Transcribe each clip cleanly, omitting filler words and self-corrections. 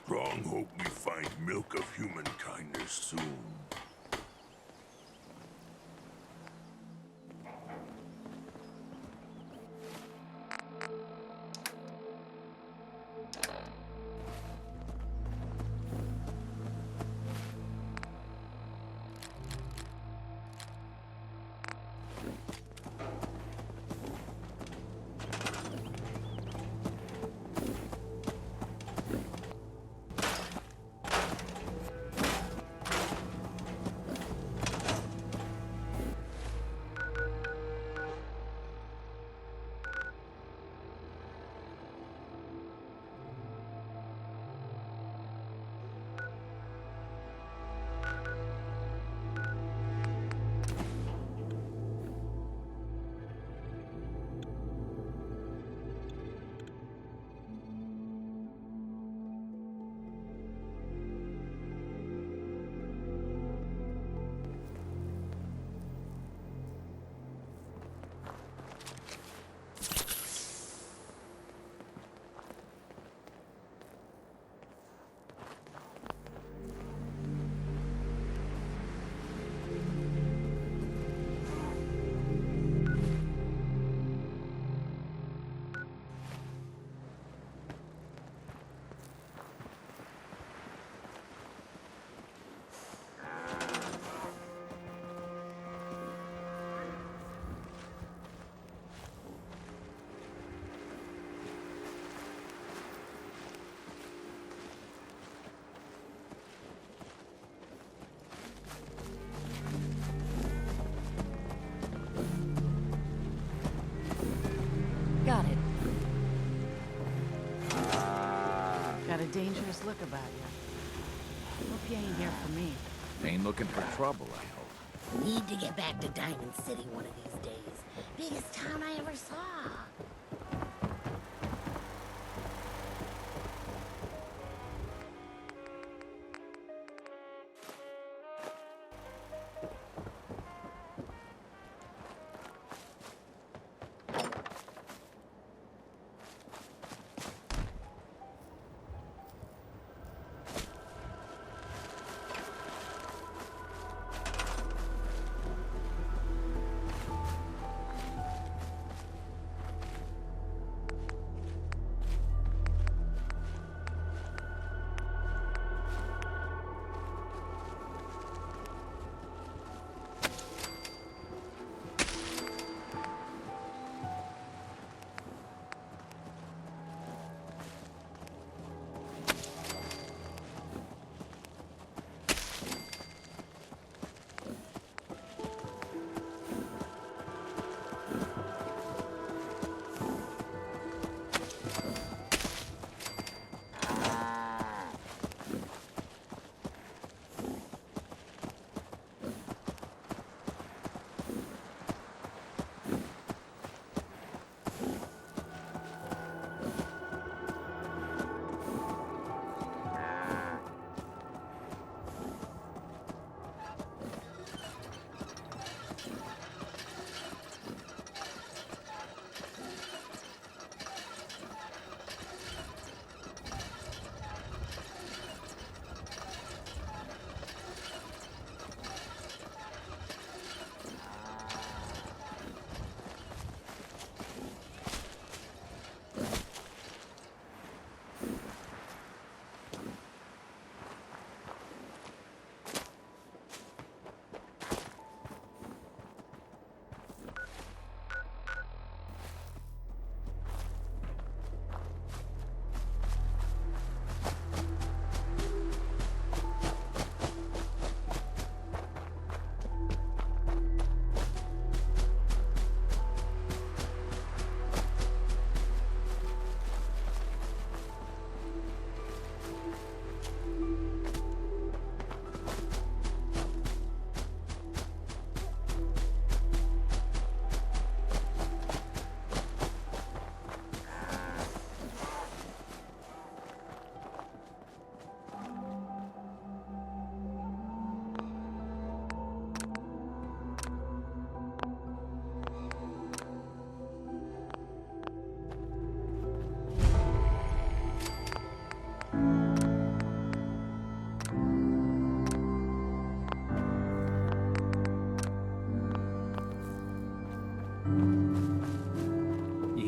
Strong hope we find milk of human kindness soon. Got it. Got a dangerous look about you. Hope you ain't here for me. Ain't looking for trouble, I hope. Need to get back to Diamond City one of these days. Biggest town I ever saw.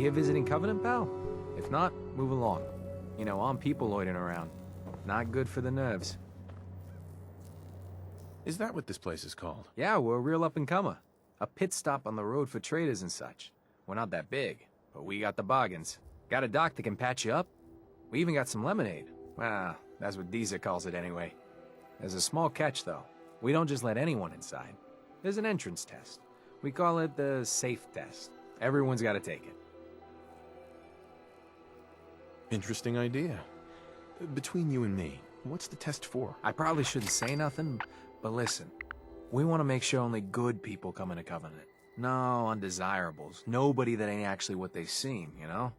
a visiting Covenant, pal? If not, move along. You know, armed people loitering around. Not good for the nerves. Is that what this place is called? Yeah, we're a real up-and-comer. A pit stop on the road for traders and such. We're not that big, but we got the bargains. Got a dock that can patch you up. We even got some lemonade. Well, that's what Deezer calls it anyway. There's a small catch, though. We don't just let anyone inside. There's an entrance test. We call it the safe test. Everyone's got to take it. Interesting idea. Between you and me, what's the test for? I probably shouldn't say nothing, but listen. We want to make sure only good people come into Covenant. No undesirables. Nobody that ain't actually what they seem, you know?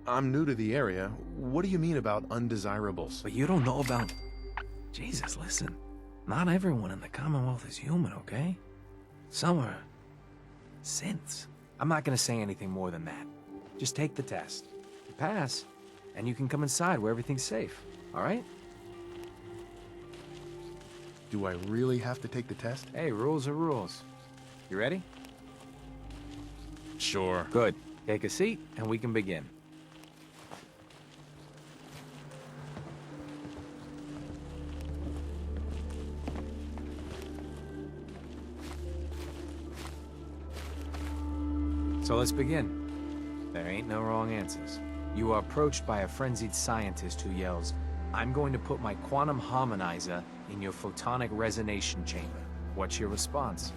I'm new to the area. What do you mean about undesirables? But you don't know about... Jesus, listen. Not everyone in the Commonwealth is human, okay? Some are... synths. I'm not gonna say anything more than that. Just take the test. You pass, and you can come inside where everything's safe, alright? Do I really have to take the test? Hey, rules are rules. You ready? Sure. Good. Take a seat, and we can begin. So let's begin. There ain't no wrong answers. You are approached by a frenzied scientist who yells, "I'm going to put my quantum harmonizer in your photonic resonation chamber." What's your response?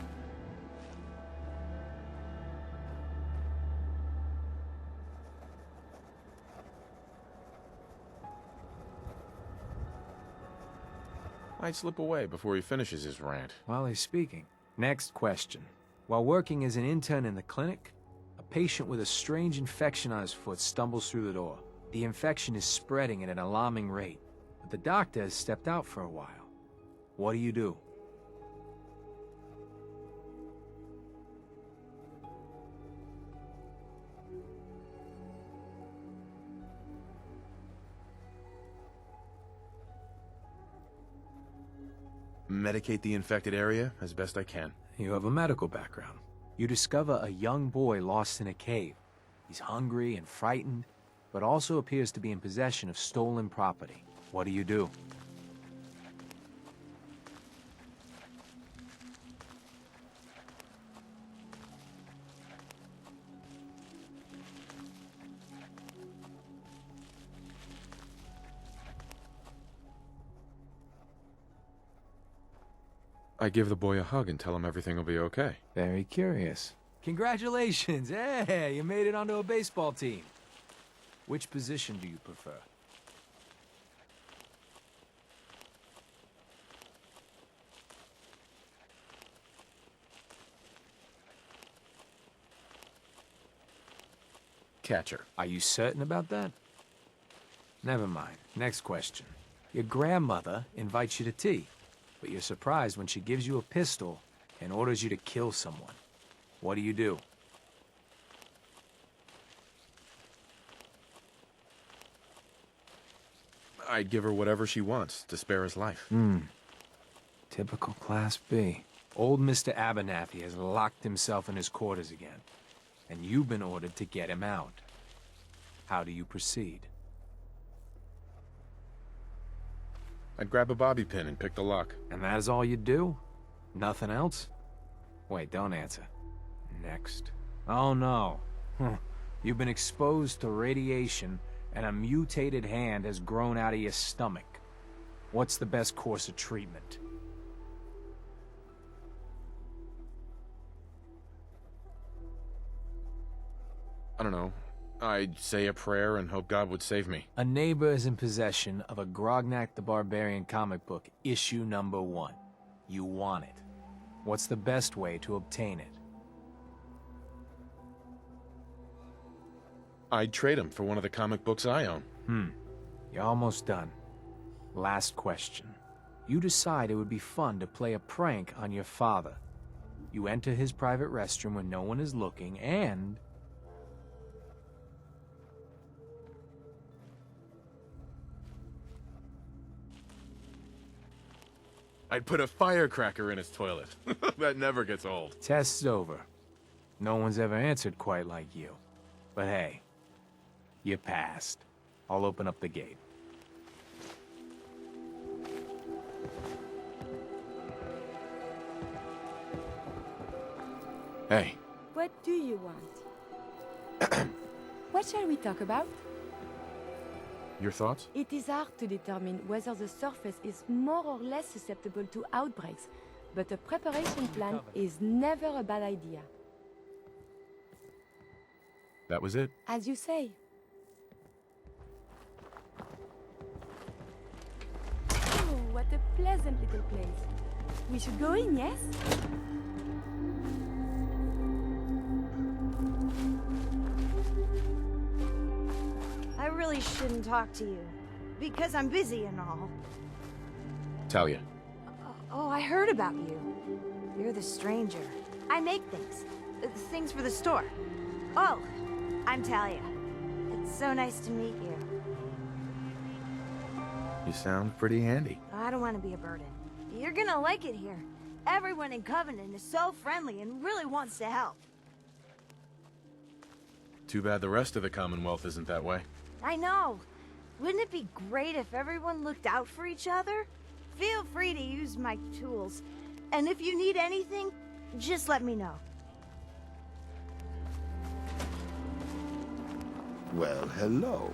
I'd slip away before he finishes his rant. While he's speaking. Next question. While working as an intern in the clinic, a patient with a strange infection on his foot stumbles through the door. The infection is spreading at an alarming rate, but the doctor has stepped out for a while. What do you do? Medicate the infected area as best I can. You have a medical background. You discover a young boy lost in a cave. He's hungry and frightened, but also appears to be in possession of stolen property. What do you do? I give the boy a hug and tell him everything will be okay. Very curious. Congratulations! Hey, you made it onto a baseball team. Which position do you prefer? Catcher. Are you certain about that? Never mind. Next question. Your grandmother invites you to tea, but you're surprised when she gives you a pistol and orders you to kill someone. What do you do? I'd give her whatever she wants to spare his life. Typical Class B. Old Mr. Abernathy has locked himself in his quarters again, and you've been ordered to get him out. How do you proceed? I'd grab a bobby pin and pick the lock. And that is all you do? Nothing else? Wait, don't answer. Next. Oh no. You've been exposed to radiation, and a mutated hand has grown out of your stomach. What's the best course of treatment? I don't know. I'd say a prayer and hope God would save me. A neighbor is in possession of a Grognak the Barbarian comic book, issue number 1. You want it. What's the best way to obtain it? I'd trade him for one of the comic books I own. You're almost done. Last question. You decide it would be fun to play a prank on your father. You enter his private restroom when no one is looking, and... I'd put a firecracker in his toilet. That never gets old. Test's over. No one's ever answered quite like you. But hey, you passed. I'll open up the gate. Hey. What do you want? What shall we talk about? Your thoughts? It is hard to determine whether the surface is more or less susceptible to outbreaks, but a preparation plan is never a bad idea. That was it? As you say. Oh, what a pleasant little place. We should go in, yes? I really shouldn't talk to you, because I'm busy and all. Talia. Oh, I heard about you. You're the stranger. I make things. Things for the store. Oh, I'm Talia. It's so nice to meet you. You sound pretty handy. I don't want to be a burden. You're gonna like it here. Everyone in Covenant is so friendly and really wants to help. Too bad the rest of the Commonwealth isn't that way. I know. Wouldn't it be great if everyone looked out for each other? Feel free to use my tools. And if you need anything, just let me know. Well, hello.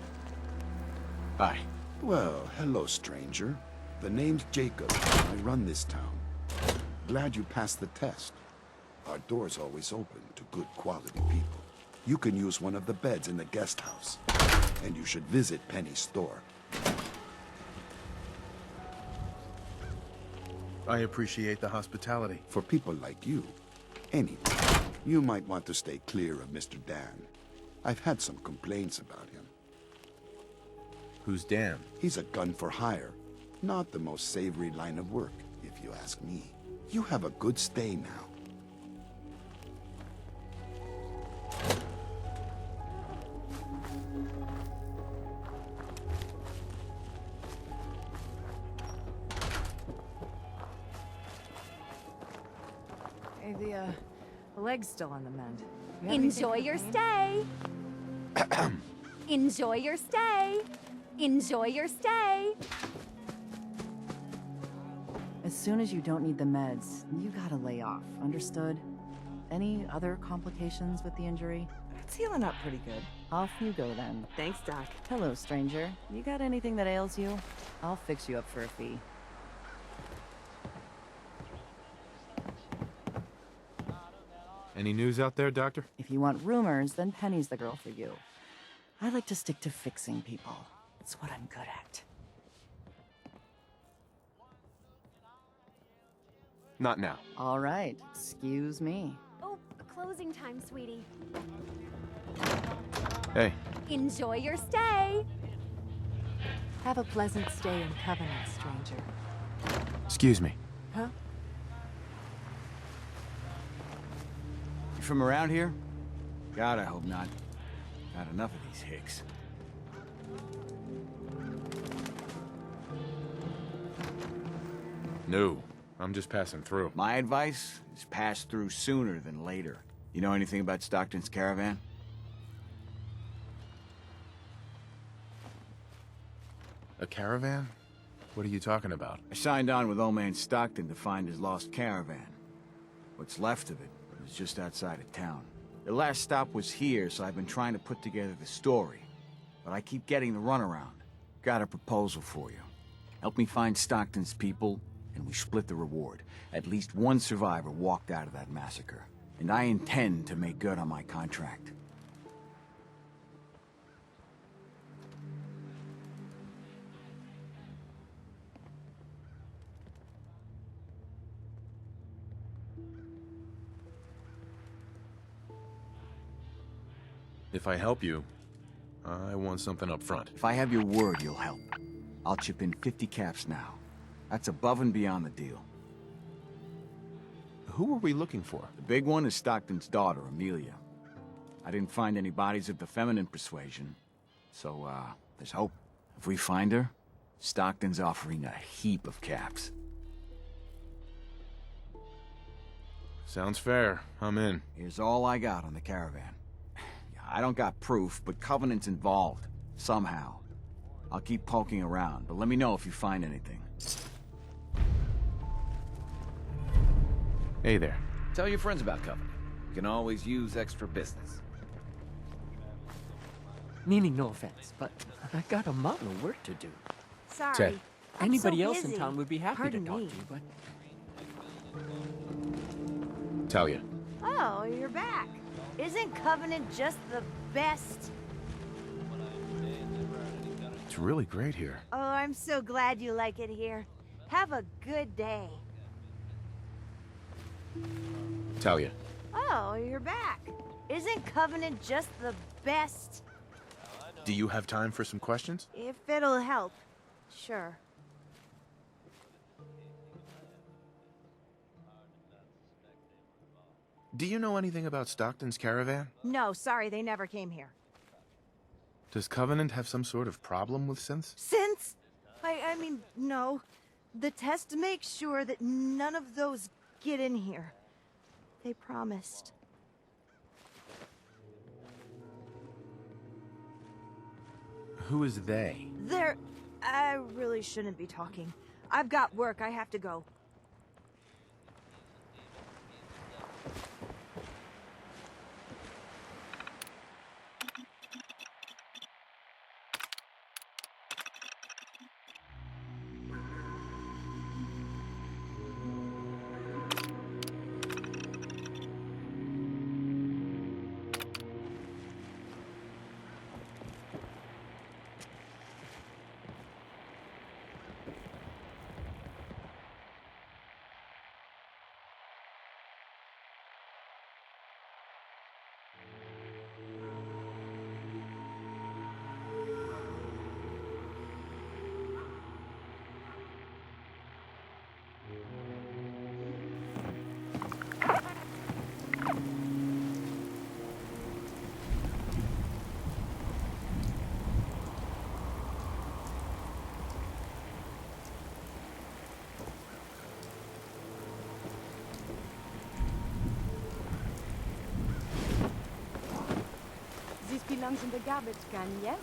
Hi. Well, hello, stranger. The name's Jacob. I run this town. Glad you passed the test. Our door's always open to good quality people. You can use one of the beds in the guest house. And you should visit Penny's store. I appreciate the hospitality. For people like you, anyway, you might want to stay clear of Mr. Dan. I've had some complaints about him. Who's Dan? He's a gun for hire. Not the most savory line of work, if you ask me. You have a good stay now. Hey, the leg's still on the mend. You have Enjoy anything your for pain? stay. Enjoy your stay. Enjoy your stay. As soon as you don't need the meds, you gotta lay off. Understood? Any other complications with the injury? It's healing up pretty good. Off you go then. Thanks, Doc. Hello, stranger. You got anything that ails you? I'll fix you up for a fee. Any news out there, Doctor? If you want rumors, then Penny's the girl for you. I like to stick to fixing people. It's what I'm good at. Not now. All right, excuse me. Oh, closing time, sweetie. Hey. Enjoy your stay. Have a pleasant stay in Covenant, stranger. Excuse me. Huh? You from around here? God, I hope not. Got enough of these hicks. No, I'm just passing through. My advice is pass through sooner than later. You know anything about Stockton's caravan? A caravan? What are you talking about? I signed on with old man Stockton to find his lost caravan. What's left of it is just outside of town. The last stop was here, so I've been trying to put together the story. But I keep getting the runaround. Got a proposal for you. Help me find Stockton's people, and we split the reward. At least one survivor walked out of that massacre. And I intend to make good on my contract. If I help you, I want something up front. If I have your word, you'll help. I'll chip in 50 caps now. That's above and beyond the deal. Who are we looking for? The big one is Stockton's daughter, Amelia. I didn't find any bodies of the feminine persuasion, so, there's hope. If we find her, Stockton's offering a heap of caps. Sounds fair. I'm in. Here's all I got on the caravan. Yeah, I don't got proof, but Covenant's involved. Somehow. I'll keep poking around, but let me know if you find anything. Hey there. Tell your friends about Covenant. You can always use extra business. Meaning no offense, but I got a mountain of work to do. Sorry. Ted. I'm Anybody so else in busy. town would be happy Pardon to talk me. to you, but Talia. Oh, you're back. Isn't Covenant just the best? It's really great here. Oh, I'm so glad you like it here. Have a good day. Talia. Oh, you're back. Isn't Covenant just the best? Do you have time for some questions? If it'll help. Sure. Do you know anything about Stockton's caravan? No, sorry, they never came here. Does Covenant have some sort of problem with synths? Since? I mean, no. The test makes sure that none of those get in here. They promised. Who is they? They're... I really shouldn't be talking. I've got work, I have to go. This belongs in the garbage can, yes?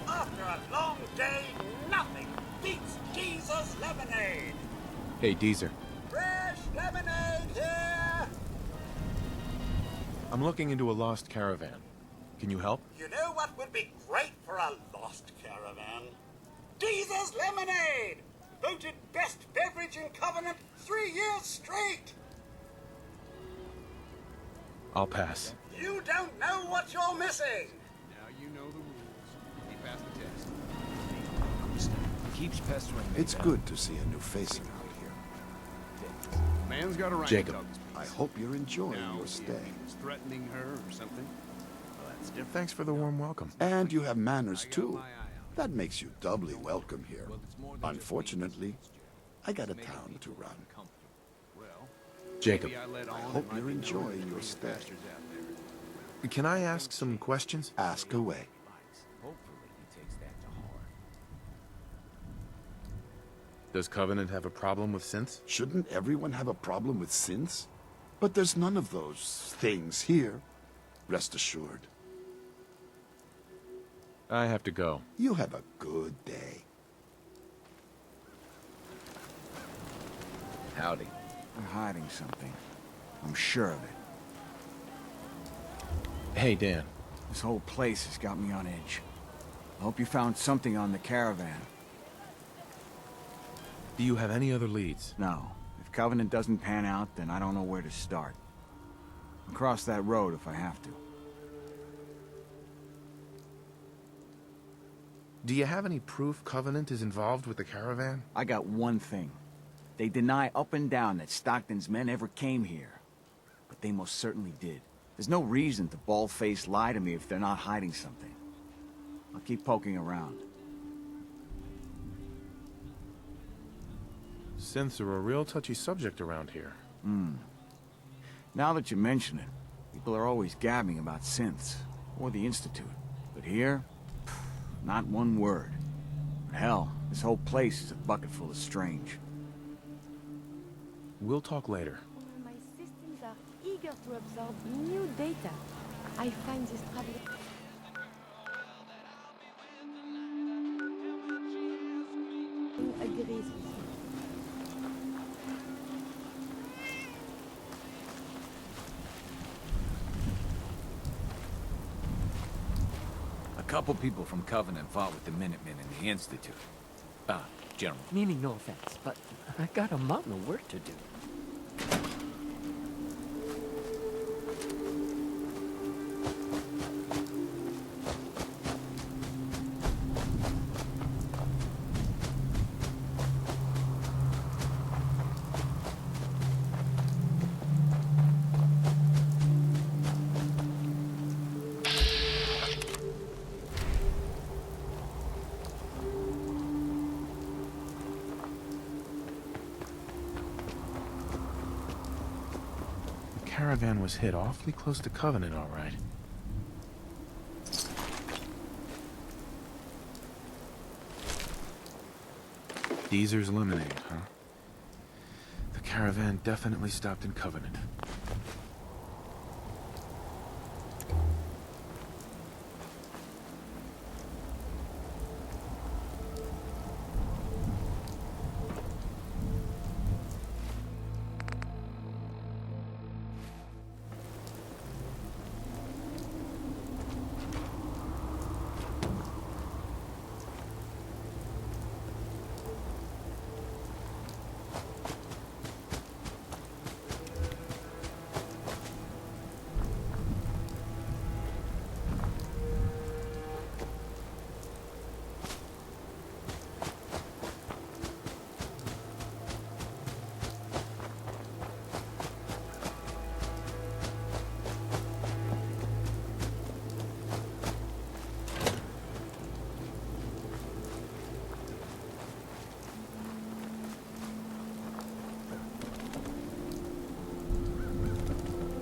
After a long day, nothing beats Jesus lemonade. Hey, Deezer. Fresh lemonade here. I'm looking into a lost caravan. Can you help? You know what would be great for a lost caravan? Jesus lemonade, voted best beverage in Covenant 3 years straight. I'll pass. You don't know what you're missing. Now you know the rules. He passed the test. Keeps pestering me. It's good to see a new face around here. Man's got a right Jacob. to talk his I hope you're enjoying Now, your if stay. he's threatening her or something. Well, that's different. Thanks for the warm welcome. And you have manners I got too. my eye out. That makes you doubly welcome here. Well, it's more than just Unfortunately, I got a Maybe town people to run. uncomfortable. Well, Jacob, maybe I let on hope it might you're be known enjoying to your you stay. bastards out there. can I ask some questions? Ask away. Hopefully he takes that to heart. Does Covenant have a problem with synths? Shouldn't everyone have a problem with synths? But there's none of those things here. Rest assured. I have to go. You have a good day. Howdy. They're hiding something. I'm sure of it. Hey, Dan. This whole place has got me on edge. I hope you found something on the caravan. Do you have any other leads? No. If Covenant doesn't pan out, then I don't know where to start. I'll cross that road if I have to. Do you have any proof Covenant is involved with the caravan? I got one thing. They deny up and down that Stockton's men ever came here. But they most certainly did. There's no reason to bald-faced lie to me if they're not hiding something. I'll keep poking around. Synths are a real touchy subject around here. Now that you mention it, people are always gabbing about synths, or the Institute. But here, not one word. Hell, this whole place is a bucket full of strange. We'll talk later. My systems are eager to absorb new data. I find this traveling agrees with me. A couple people from Covenant fought with the Minutemen in the Institute. Gentlemen. Meaning no offense, but I got a mountain of work to do. The caravan was hit awfully close to Covenant, all right. Deezer's lemonade, huh? The caravan definitely stopped in Covenant.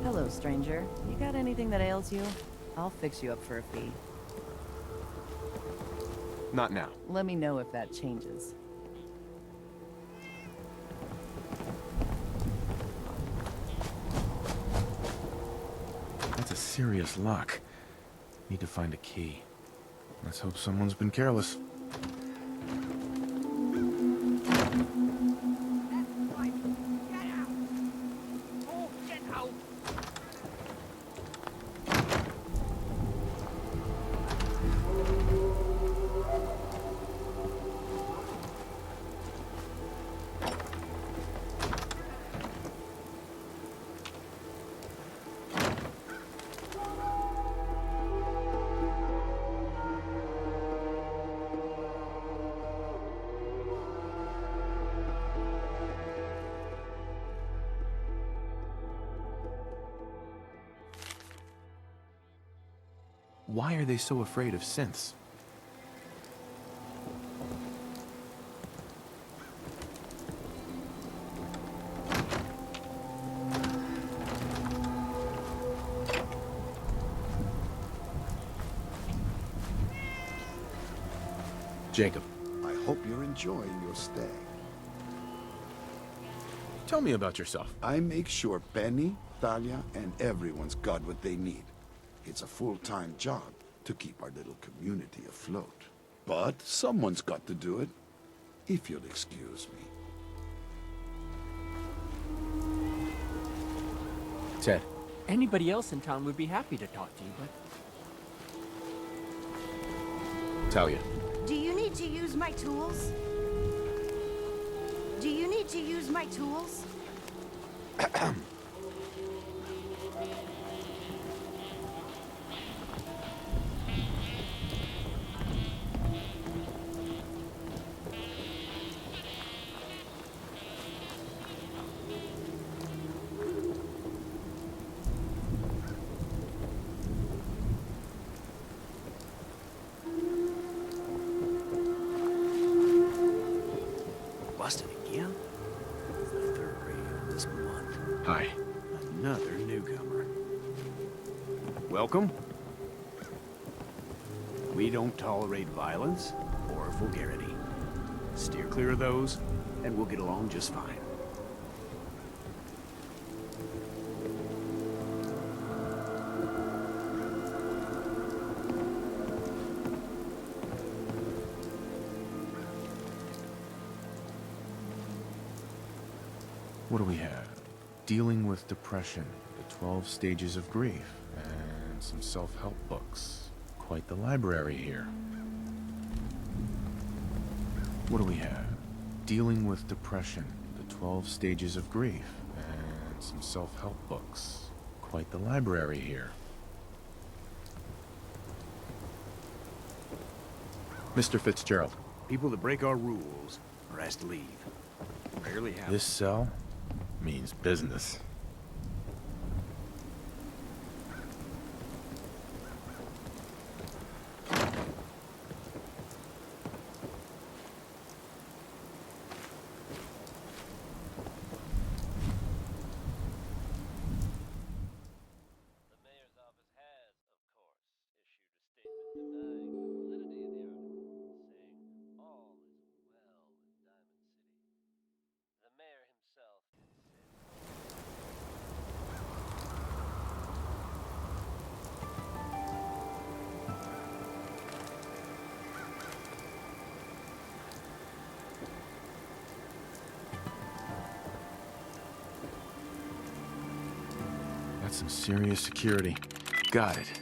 Hello, stranger. You got anything that ails you? I'll fix you up for a fee. Not now. Let me know if that changes. That's a serious lock. Need to find a key. Let's hope someone's been careless. Why are they so afraid of synths? Jacob. I hope you're enjoying your stay. Tell me about yourself. I make sure Penny, Talia, and everyone's got what they need. It's a full-time job to keep our little community afloat. But someone's got to do it, if you'll excuse me. Ted. Anybody else in town would be happy to talk to you, but... Talia. Do you need to use my tools? Do you need to use my tools? Welcome. We don't tolerate violence or vulgarity. Steer clear of those, and we'll get along just fine. What do we have? Dealing with depression, the 12 stages of grief, and some self-help books. Quite the library here. What do we have? Dealing with depression, the 12 stages of grief, and some self-help books. Quite the library here. Mr. Fitzgerald. People that break our rules are asked to leave. Rarely happens. This cell means business. That's some serious security. Got it.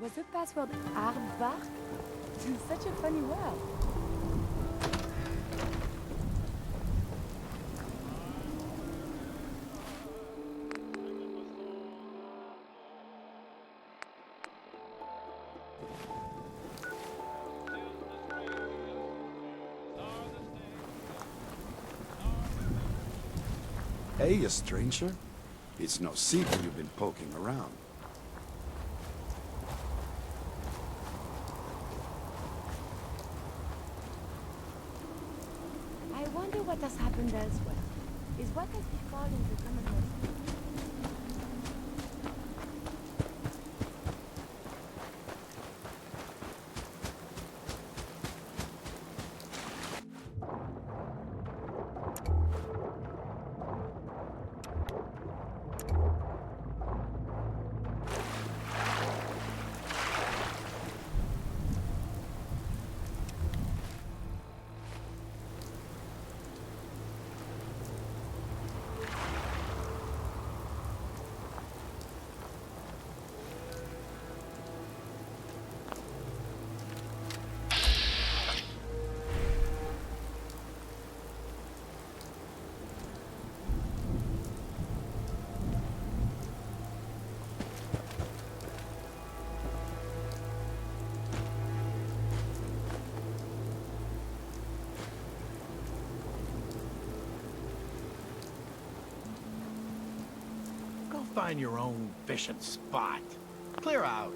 Was the password aardvark? Such a funny word. Hey, you stranger. It's no secret you've been poking around. I wonder what has happened elsewhere. Is what has befallen the Commonwealth? Find your own efficient spot. Clear out.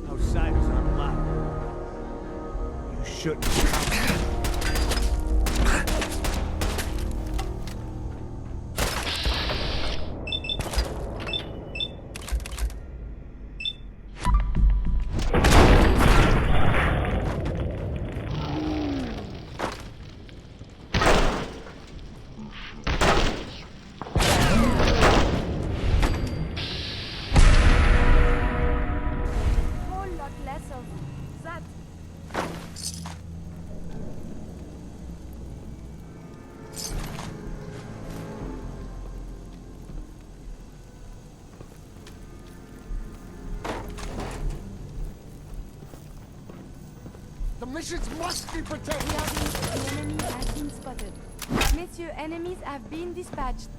Outsiders aren't allowed. You shouldn't. missions must be protected! The enemy has been spotted. Messieurs, enemies have been dispatched.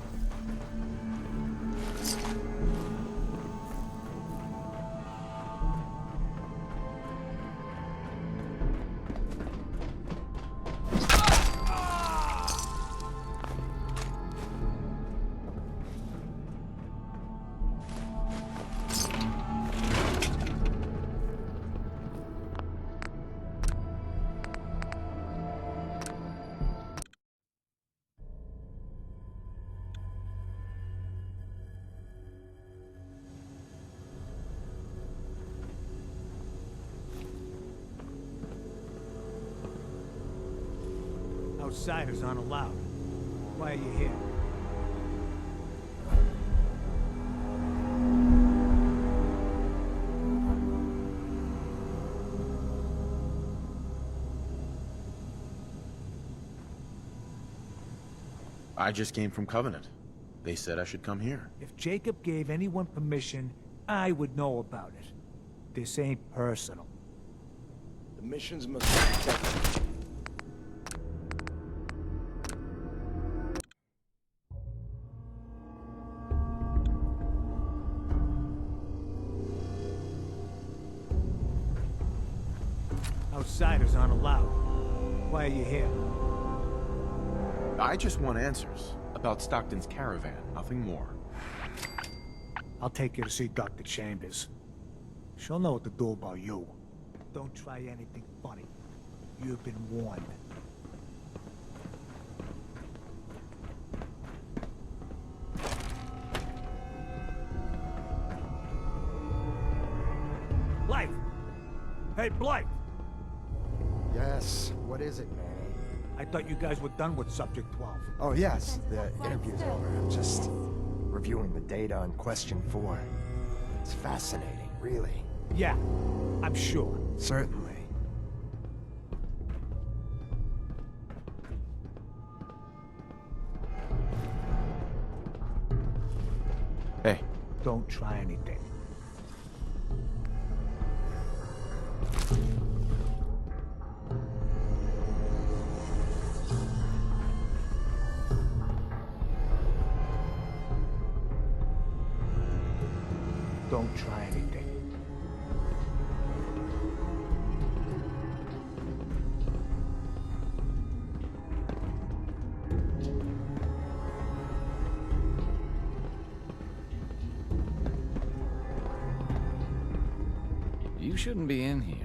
Outsiders aren't allowed. Why are you here? I just came from Covenant. They said I should come here. If Jacob gave anyone permission, I would know about it. This ain't personal. The missions must be protected. Outsiders aren't allowed. Why are you here? I just want answers about Stockton's caravan, nothing more. I'll take you to see Dr. Chambers. She'll know what to do about you. Don't try anything funny. You've been warned. Blythe! Hey, Blythe! Yes, what is it, Manny? I thought you guys were done with Subject 12. Oh, yes, the interview's over. I'm just reviewing the data on Question 4. It's fascinating, really. Yeah, I'm sure. Certainly. Hey. Don't try anything. Don't try anything. You shouldn't be in here.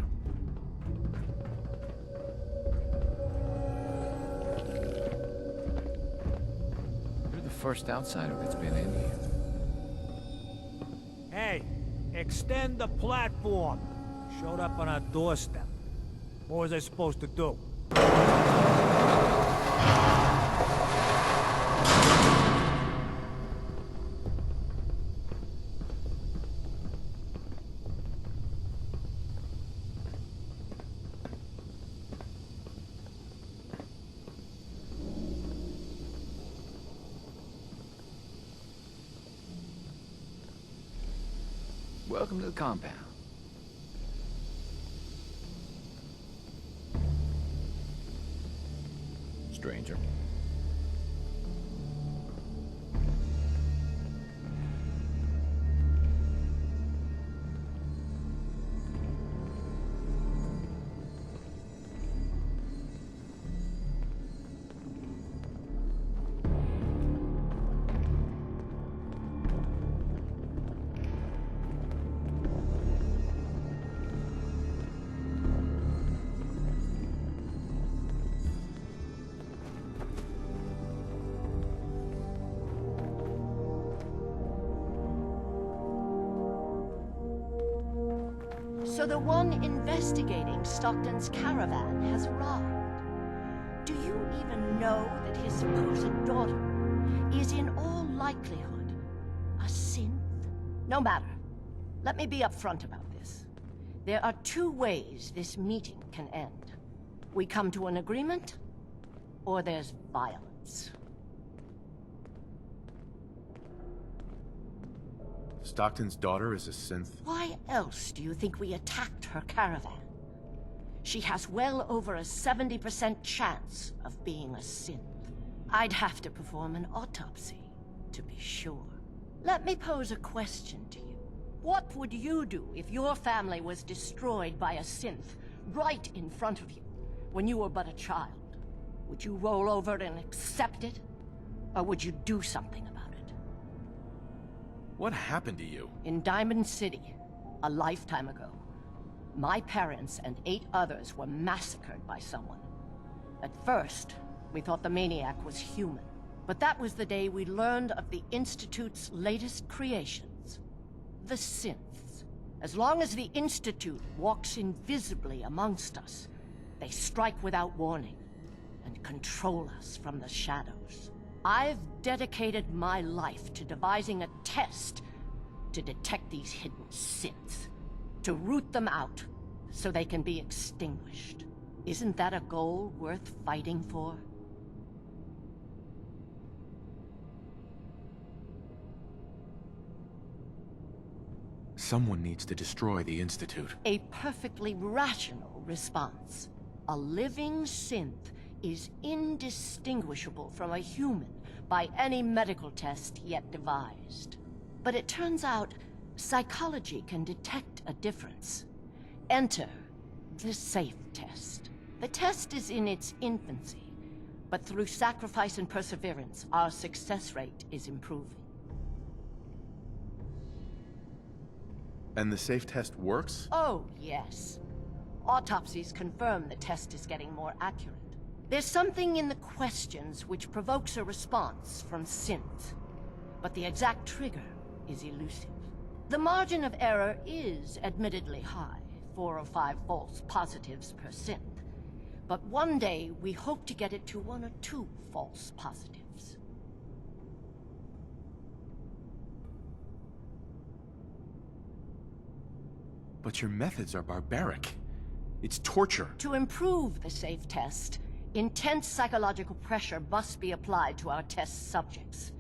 You're the first outsider that's been in here. Hey, extend the platform. Showed up on our doorstep. What was I supposed to do? Welcome to the compound. Stranger. So the one investigating Stockton's caravan has arrived. Do you even know that his supposed daughter is in all likelihood a synth? No matter. Let me be upfront about this. There are two ways this meeting can end. We come to an agreement, or there's violence. Stockton's daughter is a synth? Why else do you think we attacked her caravan? she has well over a 70% chance of being a synth. I'd have to perform an autopsy, to be sure. Let me pose a question to you. What would you do if your family was destroyed by a synth right in front of you when you were but a child? Would you roll over and accept it? Or would you do something about it? What happened to you? In Diamond City, a lifetime ago, my parents and 8 others were massacred by someone. At first, we thought the maniac was human. But that was the day we learned of the Institute's latest creations, the synths. As long as the Institute walks invisibly amongst us, they strike without warning and control us from the shadows. I've dedicated my life to devising a test to detect these hidden synths, to root them out so they can be extinguished. Isn't that a goal worth fighting for? Someone needs to destroy the Institute. A perfectly rational response. A living synth is indistinguishable from a human by any medical test yet devised. But it turns out psychology can detect a difference. Enter the safe test. The test is in its infancy, but through sacrifice and perseverance, our success rate is improving. And the safe test works? Oh, yes. Autopsies confirm the test is getting more accurate. There's something in the questions which provokes a response from synth, but the exact trigger is elusive. The margin of error is admittedly high, 4 or 5 false positives per synth, but one day we hope to get it to 1 or 2 false positives. But your methods are barbaric. It's torture. To improve the safe test, intense psychological pressure must be applied to our test subjects.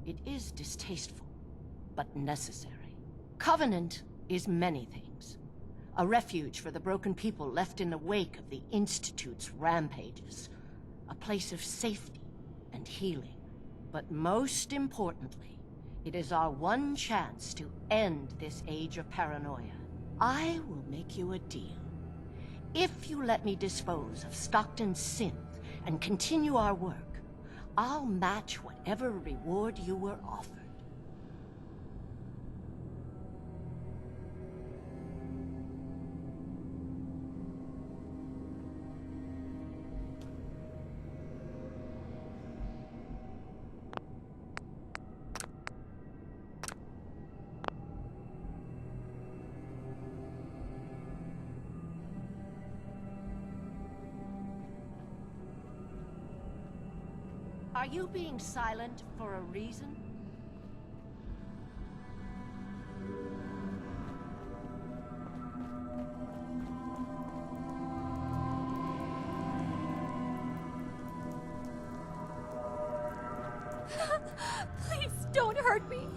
It is distasteful, but necessary. Covenant is many things. A refuge for the broken people left in the wake of the Institute's rampages. A place of safety and healing. But most importantly, it is our one chance to end this age of paranoia. I will make you a deal. If you let me dispose of Stockton's synth and continue our work, I'll match whatever reward you were offered. Are you being silent for a reason? Please don't hurt me.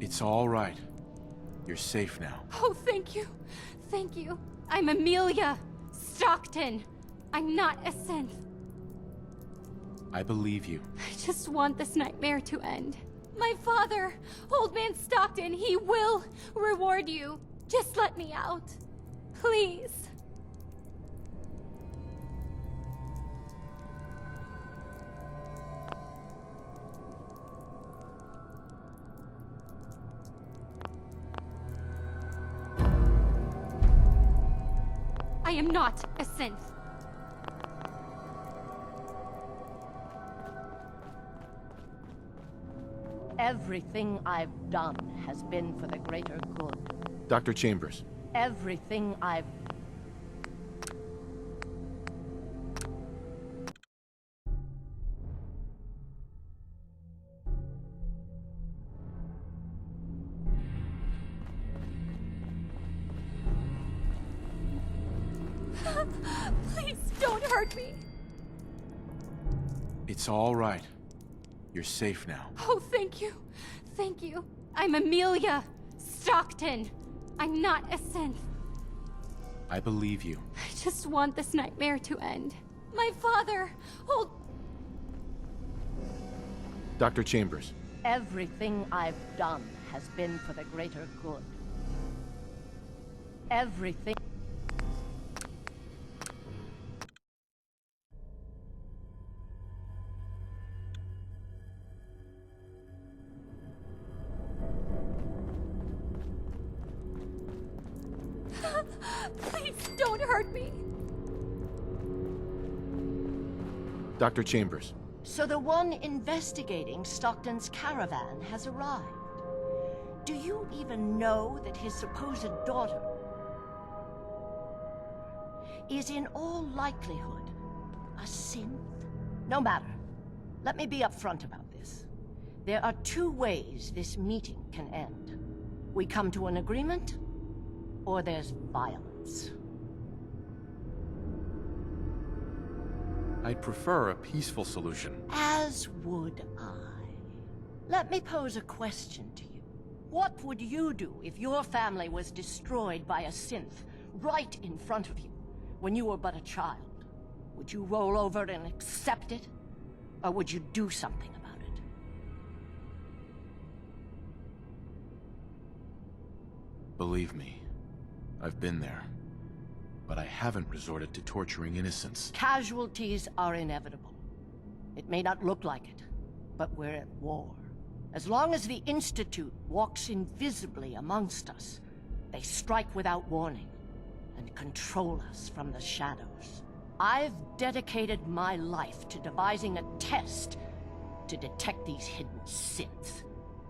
It's all right. You're safe now. Oh, thank you. Thank you. I'm Amelia Stockton. I'm not a synth. I believe you. I just want this nightmare to end. My father, Old Man Stockton, he will reward you. Just let me out. Please. I am not a synth. Everything I've done has been for the greater good. Dr. Chambers. Everything I've... Please don't hurt me. It's all right. You're safe now. Oh, thank you. Thank you. I'm Amelia Stockton. I'm not a synth. I believe you. I just want this nightmare to end. My father, hold... Dr. Chambers. Everything I've done has been for the greater good. Everything... Please don't hurt me. Dr. Chambers. So the one investigating Stockton's caravan has arrived. Do you even know that his supposed daughter is in all likelihood a synth? No matter. Let me be upfront about this. There are two ways this meeting can end. We come to an agreement, or there's violence. I'd prefer a peaceful solution. As would I. Let me pose a question to you. What would you do if your family was destroyed by a synth right in front of you when you were but a child? Would you roll over and accept it? Or would you do something about it? Believe me, I've been there. But I haven't resorted to torturing innocents. Casualties are inevitable. It may not look like it, but we're at war. As long as the Institute walks invisibly amongst us, they strike without warning and control us from the shadows. I've dedicated my life to devising a test to detect these hidden synths,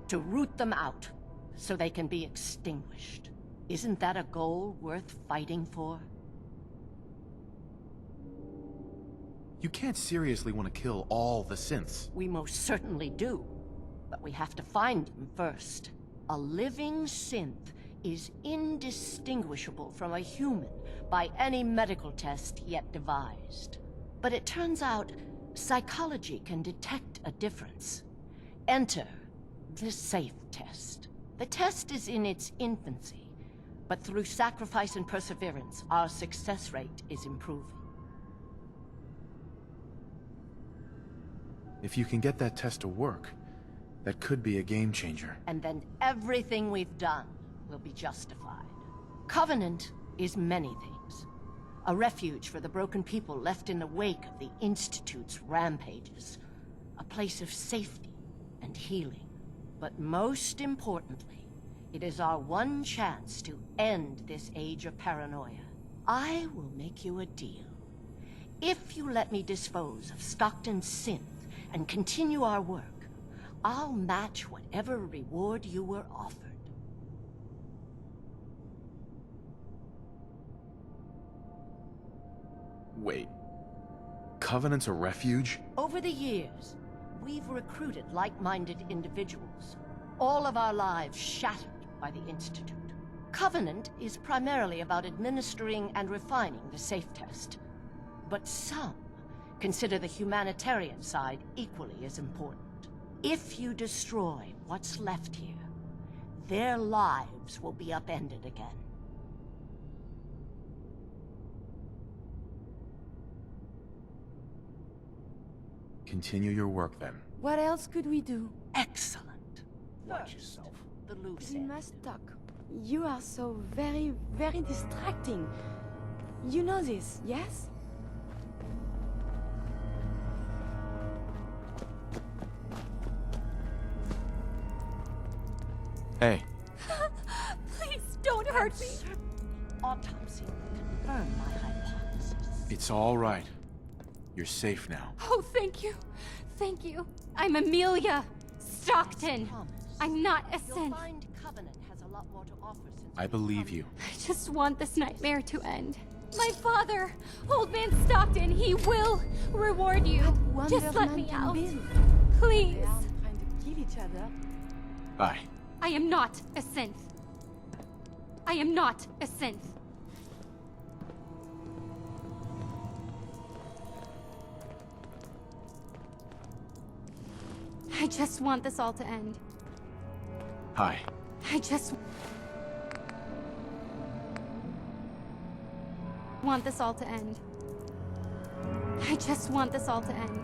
to root them out so they can be extinguished. Isn't that a goal worth fighting for? You can't seriously want to kill all the synths. We most certainly do. But we have to find them first. A living synth is indistinguishable from a human by any medical test yet devised. But it turns out psychology can detect a difference. Enter the SAFE test. The test is in its infancy, but through sacrifice and perseverance, our success rate is improving. If you can get that test to work, that could be a game changer. And then everything we've done will be justified. Covenant is many things. A refuge for the broken people left in the wake of the Institute's rampages. A place of safety and healing. But most importantly, it is our one chance to end this age of paranoia. I will make you a deal. If you let me dispose of Stockton's synth and continue our work, I'll match whatever reward you were offered. Wait. Covenant's a refuge? Over the years, we've recruited like-minded individuals. All of our lives shattered by the Institute. Covenant is primarily about administering and refining the SAFE test. But some consider the humanitarian side equally as important. If you destroy what's left here, their lives will be upended again. Continue your work then. What else could we do? Excellent. Watch yourself. The loose We end. must talk. You are so very, very distracting. You know this, yes? Hey. Please don't hurt me. Autopsy will confirm my hypothesis. It's all right. You're safe now. Oh, thank you. Thank you. I'm Amelia Stockton. I'm not a You'll synth. find Covenant has a lot more to offer since I believe you. I just want this nightmare to end. My father, Old Man Stockton, he will reward you. Just let me out. Please. They are trying to kill each other. Bye. I am not a synth. I am not a synth. I just want this all to end. Hi. I just want this all to end. I just want this all to end.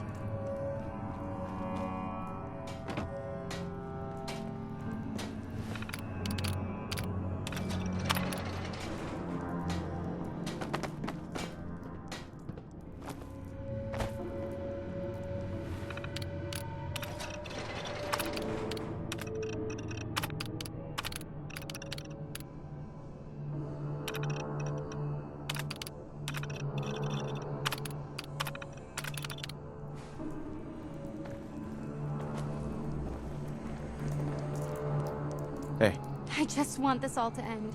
Hey. I just want this all to end.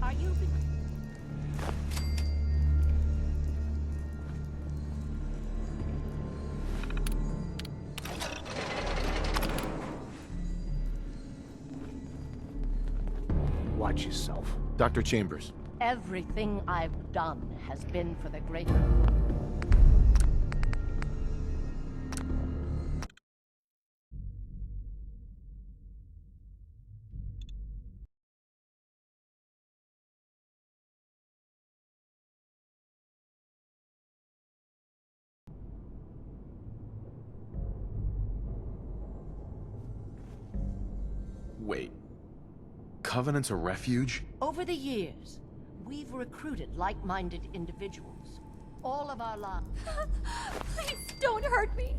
Are you... Watch yourself. Dr. Chambers. Everything I've done has been for the greater... Wait. Covenant's a refuge? Over the years, we've recruited like-minded individuals. All of our lives. Please don't hurt me.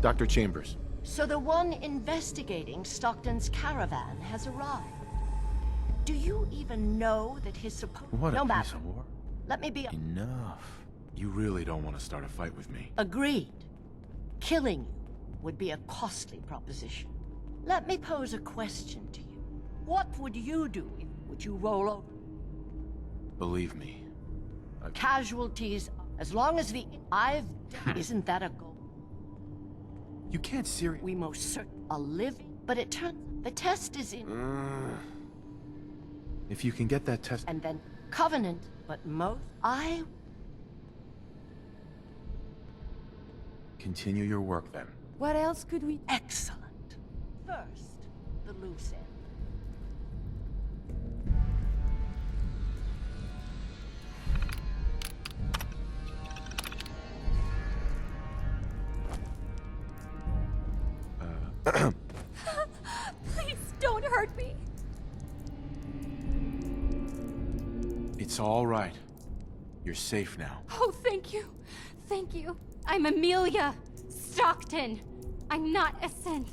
Dr. Chambers. So the one investigating Stockton's caravan has arrived. Do you even know that his supposed... What no a matter. piece of work. Let me be... Enough. You really don't want to start a fight with me. Agreed. Killing you would be a costly proposition. Let me pose a question to you. What would you do if would you roll over? Believe me. Casualties, as long as the... I've... Isn't that a goal? You can't seriously... We most certainly... A living... But it turns... The test is in... If you can get that test... And then Covenant, but most... I... Continue your work then. What else could we... Excellent. First, the loose end. Please don't hurt me. It's all right. You're safe now. Oh, thank you. Thank you. I'm Amelia Stockton. I'm not a synth.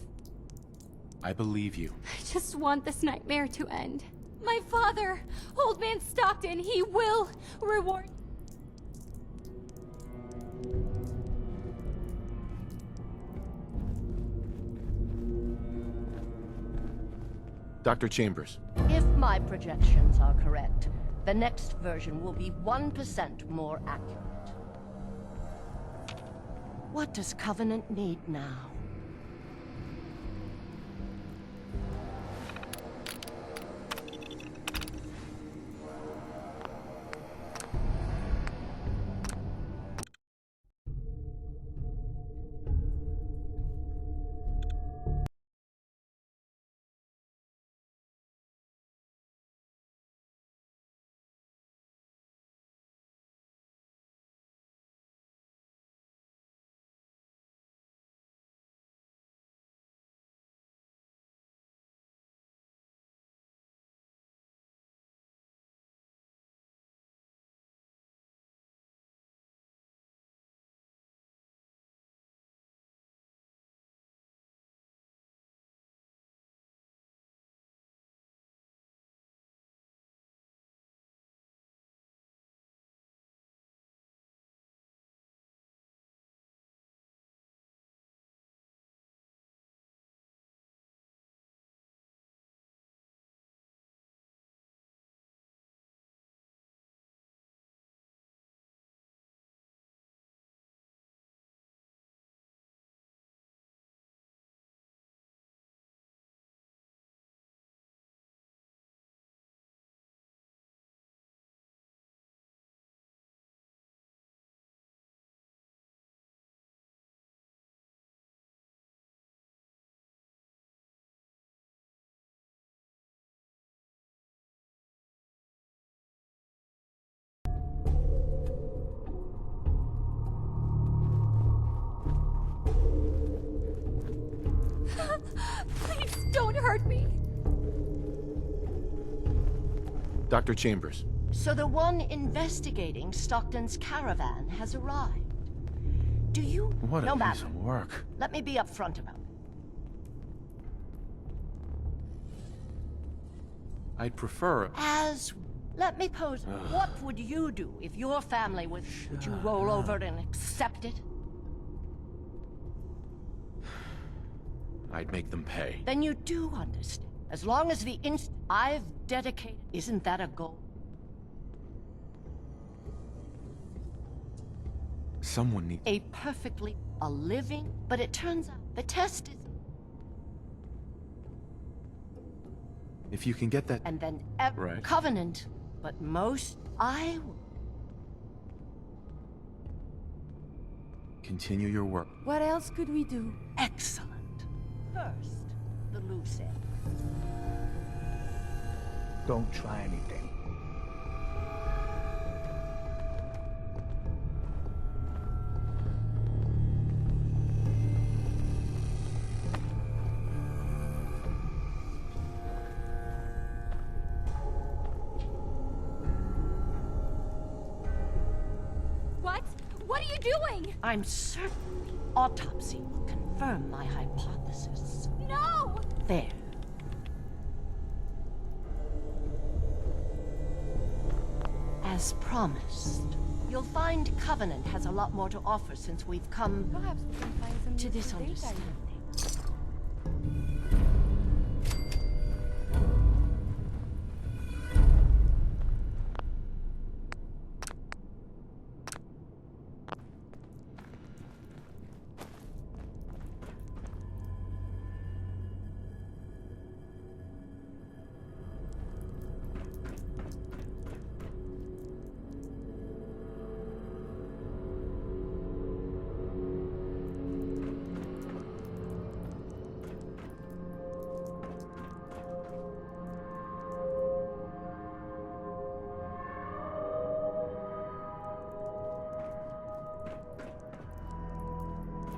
I believe you. I just want this nightmare to end. My father, Old Man Stockton, he will reward... Dr. Chambers. If my projections are correct, the next version will be 1% more accurate. What does Covenant need now? hurt me. Dr. Chambers. So the one investigating Stockton's caravan has arrived. Do you... What a no piece matter. of work. Let me be upfront about it. I'd prefer... Let me pose... What would you do if your family was... Would you roll over and accept it? I'd make them pay. Then you do understand. As long as the I've dedicated... Isn't that a goal? Someone needs... A living... But it turns out the test is... If you can get that... And then right. Covenant. But most... Continue your work. What else could we do? Excellent. First, the loose end. Don't try anything. What? What are you doing? I'm certain the autopsy will confirm my hypothesis. No! There. As promised, you'll find Covenant has a lot more to offer since we've come Perhaps we can find some to useful this data. understanding.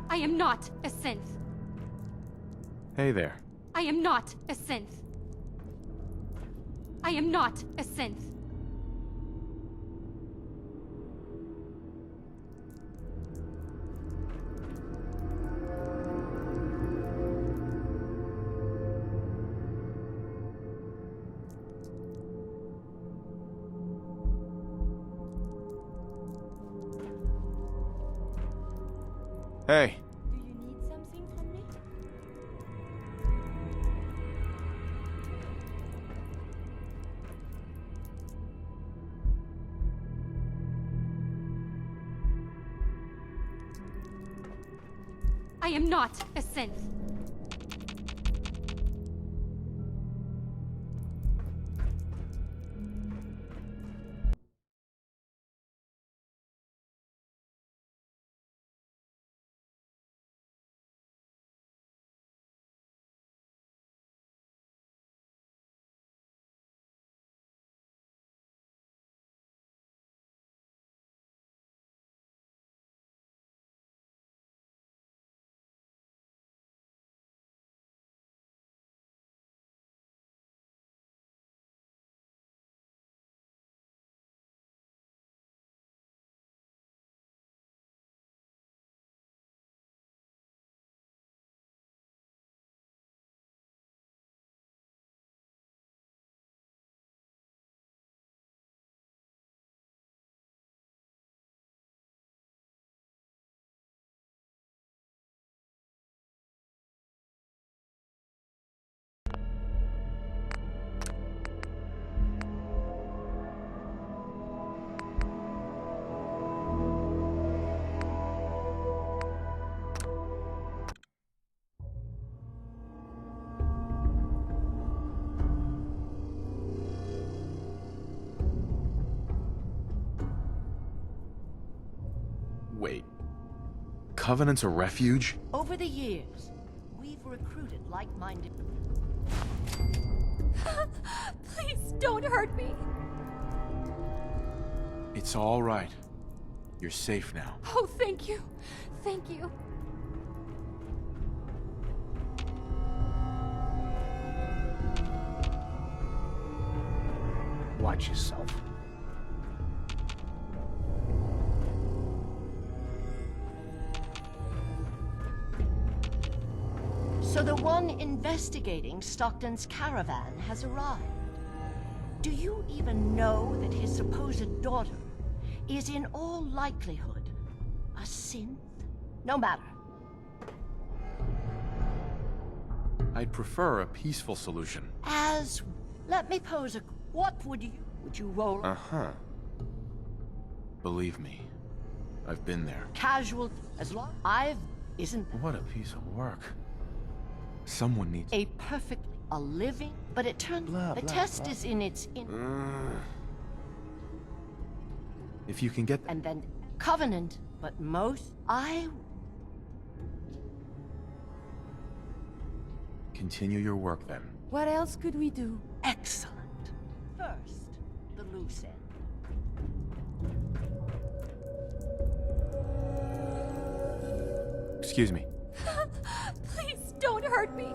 I am not a synth. Hey there. I am not a synth. I am not a synth. Hey. Do you need something from me? I am not a synth. Wait. Covenant's a refuge? Over the years, we've recruited like-minded... Please don't hurt me. It's all right. You're safe now. Oh, thank you. Thank you. Watch yourself. So the one investigating Stockton's caravan has arrived. Do you even know that his supposed daughter is in all likelihood a synth? No matter. I'd prefer a peaceful solution. Let me pose a... What would you roll? Uh-huh. Believe me, I've been there. Casual, as long... Isn't... What a piece of work. Someone needs... A living... But it turns... The test is in its... If you can get... And then Covenant, but most... Continue your work, then. What else could we do? Excellent. First, the loose end. Excuse me. Please don't hurt me.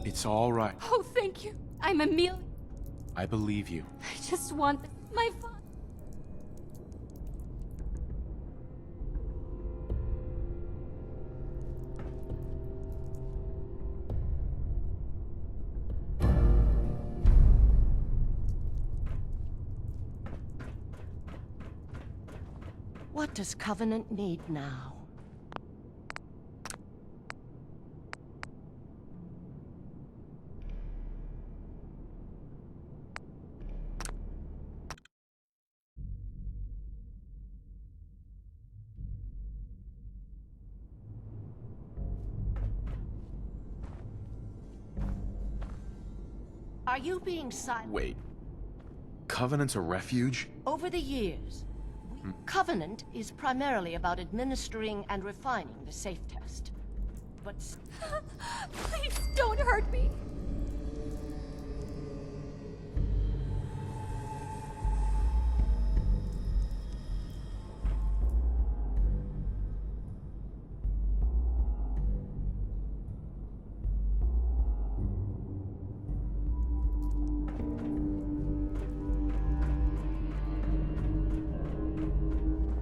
It's all right. Oh, thank you. I'm Amelia. I believe you. I just want my father. What does Covenant need now? Are you being silent? Wait. Covenant's a refuge? Over the years, Covenant is primarily about administering and refining the safe test. But... Please don't hurt me.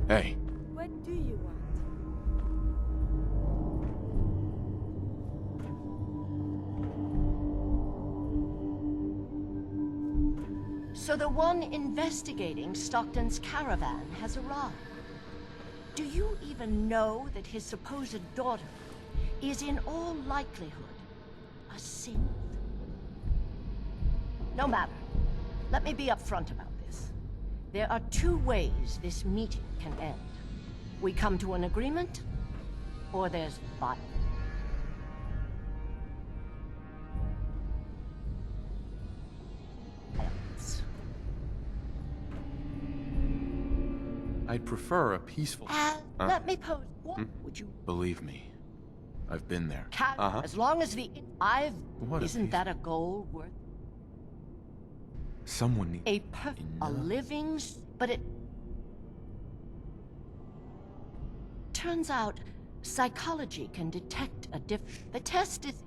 Hey. What do you want? So the one investigating Stockton's caravan has arrived. Do you even know that his supposed daughter is in all likelihood a synth? No matter. Let me be upfront about this. There are two ways this meeting can end. We come to an agreement, or there's violence. I'd prefer a peaceful... Let me pose... What would you... Believe me, I've been there. As long as the... What Isn't that a goal worth... Someone needs... A living... But it... Turns out, psychology can detect a The test is...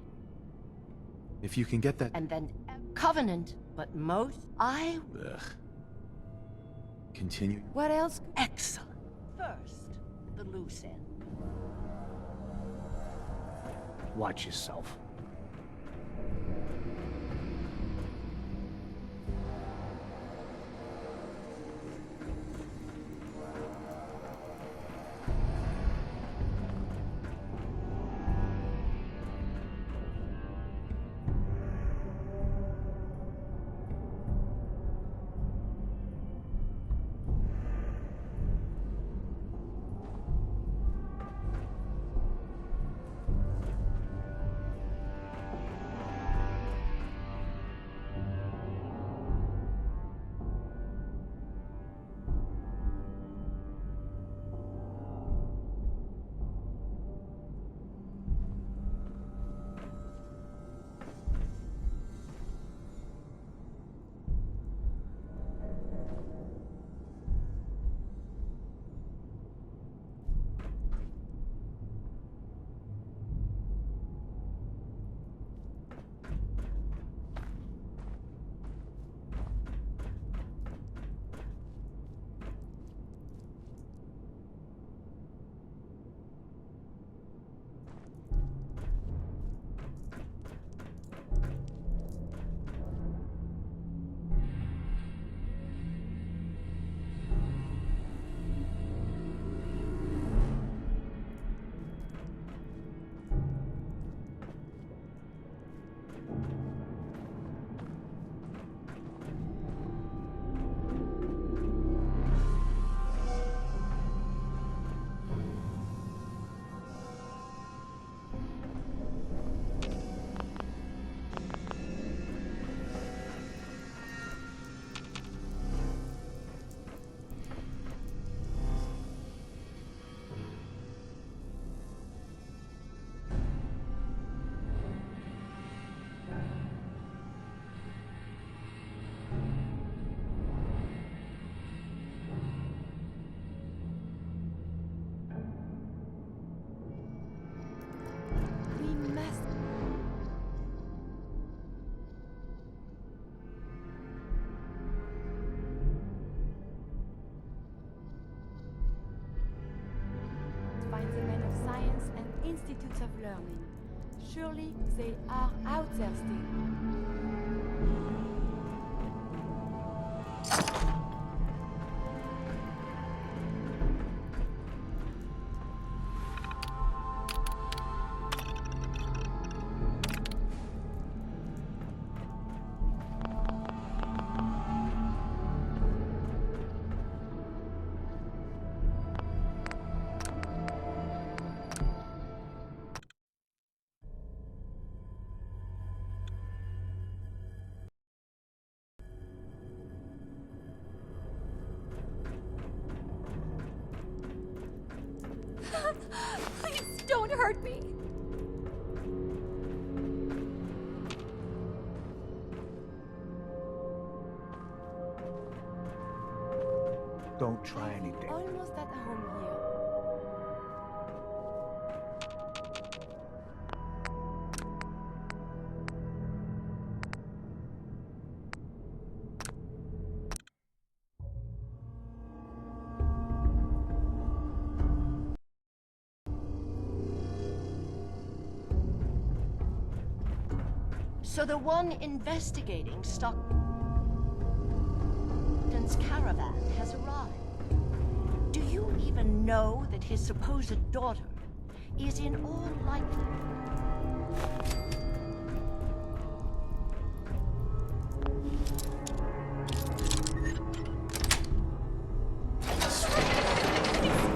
If you can get that... And then Covenant, but most... Ugh. Continue. What else? Excellent. First, the loose end. Watch yourself. institutes of learning. Surely they are out there still. Please don't hurt me. Don't try anything. Almost at home here. So the one investigating Stockton's caravan has arrived. Do you even know that his supposed daughter is in all likelihood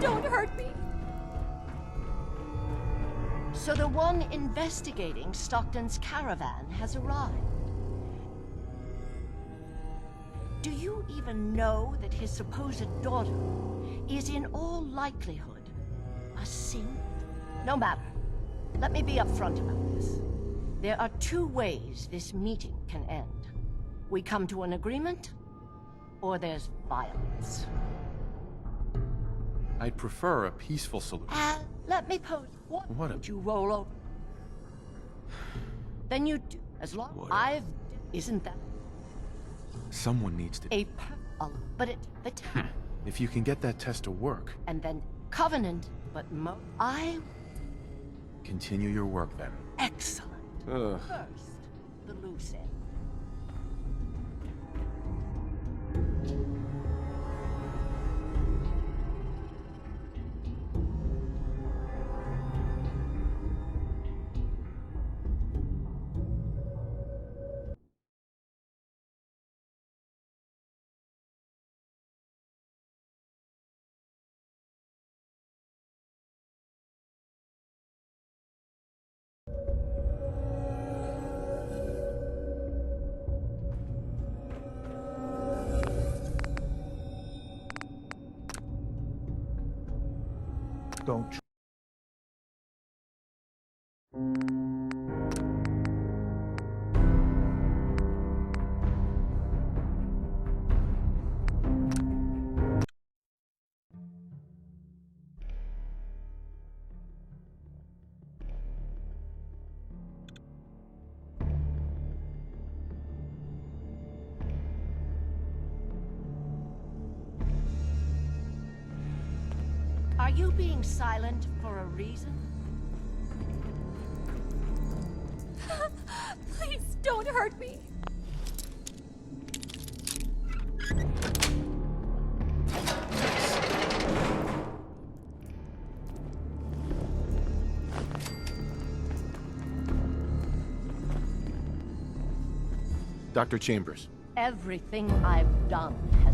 Don't hurt me. So the one investigating Stockton's caravan has arrived. Do you even know that his supposed daughter is in all likelihood a synth? No matter. Let me be upfront about this. There are two ways this meeting can end. We come to an agreement, or there's violence. I'd prefer a peaceful solution. Let me pose. What would you roll over? Then you do. As long Whatever. I've... Isn't that Someone needs to... but the time. If you can get that test to work, And then Covenant, but I... continue your work then. Excellent. Ugh. First, the loose end. Don't try. Are you being silent for a reason? Please don't hurt me. Dr. Chambers. Everything I've done has